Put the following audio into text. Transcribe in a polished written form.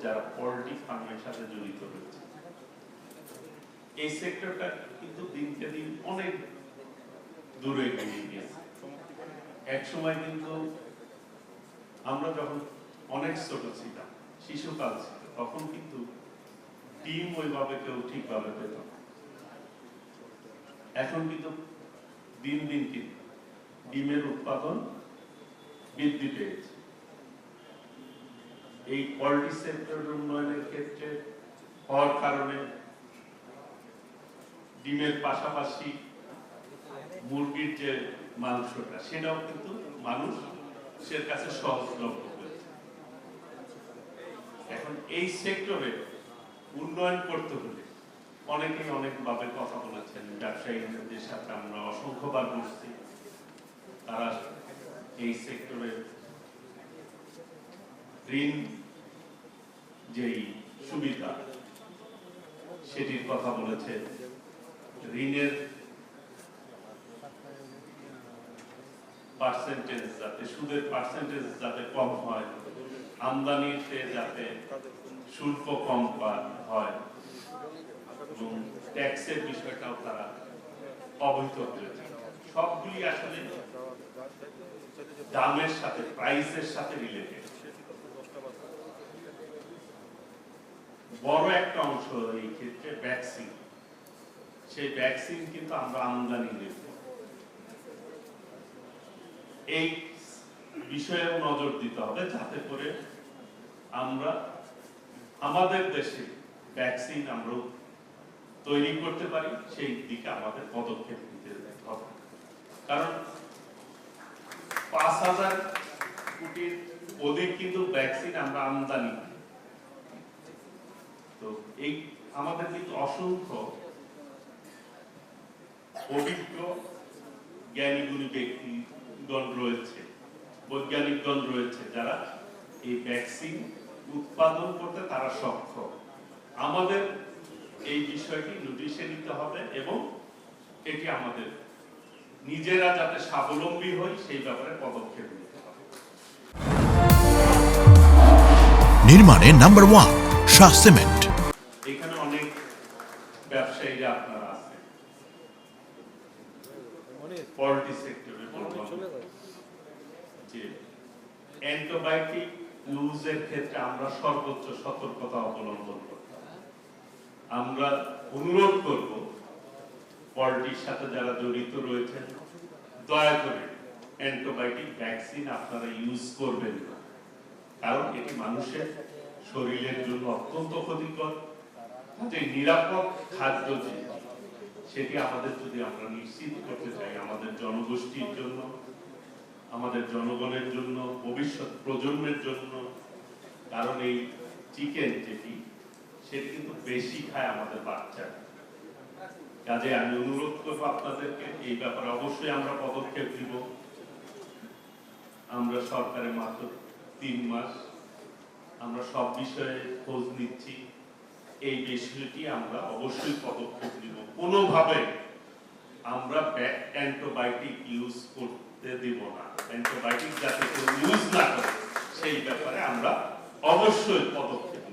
যারা পোল্ট্রি ফার্মের সাথে জড়িত রয়েছে। এই সেক্টরটা কিন্তু দিনকে দিন অনেক দূরে এগিয়ে গিয়েছে। এক সময় কিন্তু আমরা যখন অনেক ছোট ছিলাম, শিশুকাল ছিল, তখন কিন্তু ডিম ওইভাবে কেউ ঠিকভাবে পেত না। এখন কিন্তু দিন দিন কিন্তু ডিমের উৎপাদন বৃদ্ধি পেয়েছে। এই পোল্ট্রি সেক্টরের উন্নয়নের ক্ষেত্রে হওয়ার কারণে ডিমের পাশাপাশি মুরগির যে মাংসটা, সেটাও কিন্তু মানুষের কাছে সহজলভ্য হয়েছে। এখন এই সেক্টরে উন্নয়ন করতে হলে অনেকেই অনেকভাবে কথা বলেছেন। ব্যবসায়ীদের সাথে আমরা অসংখ্যবার বসছি, তারা এই সেক্টরে ঋণ যেই সুবিধা সেটির কথা বলেছে, ঋণের পার্সেন্টেজ যাতে, সুদের পার্সেন্টেজ যাতে কম হয়, আমদানিতে যাতে শুল্ক কম হয় এবং ট্যাক্সের বিষয়টাও তারা অবহিত করেছে। সবগুলি আসলে দামের সাথে, প্রাইসের সাথে রিলেটেড। বড় একটা অংশ এই ক্ষেত্রে ভ্যাকসিন। সেই ভ্যাকসিন কিন্তু আমরা আমদানি নেব। এই বিষয়েও নজর দিতে হবে যাতে করে আমরা আমাদের দেশে ভ্যাকসিন আমরা তৈরি করতে পারি, সেই দিকে আমাদের পদক্ষেপ নিতে হবে। কারণ ৫,০০০ কোটির অধিক কিন্তু ভ্যাকসিন আমরা আমদানি। তো এই আমাদের কিন্তু অসংখ্য অভিজ্ঞ জ্ঞানীগুণী ব্যক্তিগণ রয়েছে, বৈজ্ঞানিকগণ রয়েছে, যারা এই ভ্যাকসিন উৎপাদন করতে তারা সক্ষম। আমাদের এই বিষয়টি নোটিশে নিতে হবে এবং এটি আমাদের নিজেরা যাতে স্বাবলম্বী হই সেই ব্যাপারে পদক্ষেপ নিতে হবে। নির্মাণে নাম্বার 1 শাহ সিমেন্ট। এখানে অনেক ব্যবসায়ীরা আপনারা আছেন পোল্ট্রি সেক্টরে, যে অ্যান্টিবায়োটিক ইউজের ক্ষেত্রে আমরা সর্বোচ্চ সতর্কতা অবলম্বন করতে হবে। আমরা অনুরোধ করব পোল্ট্রির সাথে যারা জড়িত রয়েছেন, দয়া করে অ্যান্টিবায়োটিক ভ্যাকসিন আপনারা ইউজ করবেন না, কারণ এটি মানুষের শরীরের জন্য অত্যন্ত ক্ষতিকর। যে নিরাপদ খাদ্য সেটি আমাদের যদি আমরা নিশ্চিত করতে চাই আমাদের জনগোষ্ঠীর জন্য, আমাদের জনগণের জন্য, ভবিষ্যৎ প্রজন্মের জন্য, কারণ এই চিকেন যেটি সেটি কিন্তু বেশি খায় আমাদের বাচ্চারা। কাজে আমি অনুরোধ করবো আপনাদেরকে এই ব্যাপারে অবশ্যই আমরা পদক্ষেপ নিব। আমরা সরকারের মাত্র 3 মাস, আমরা সব বিষয়ে খোঁজ নিচ্ছি। এই বিষয়টি আমরা অবশ্যই পদক্ষেপ নিব। কোনোভাবে আমরা অ্যান্টিবায়োটিক ইউজ করতে দিব না, অ্যান্টিবায়োটিক যাতে কেউ ইউজ না করে সেই ব্যাপারে আমরা অবশ্যই পদক্ষেপ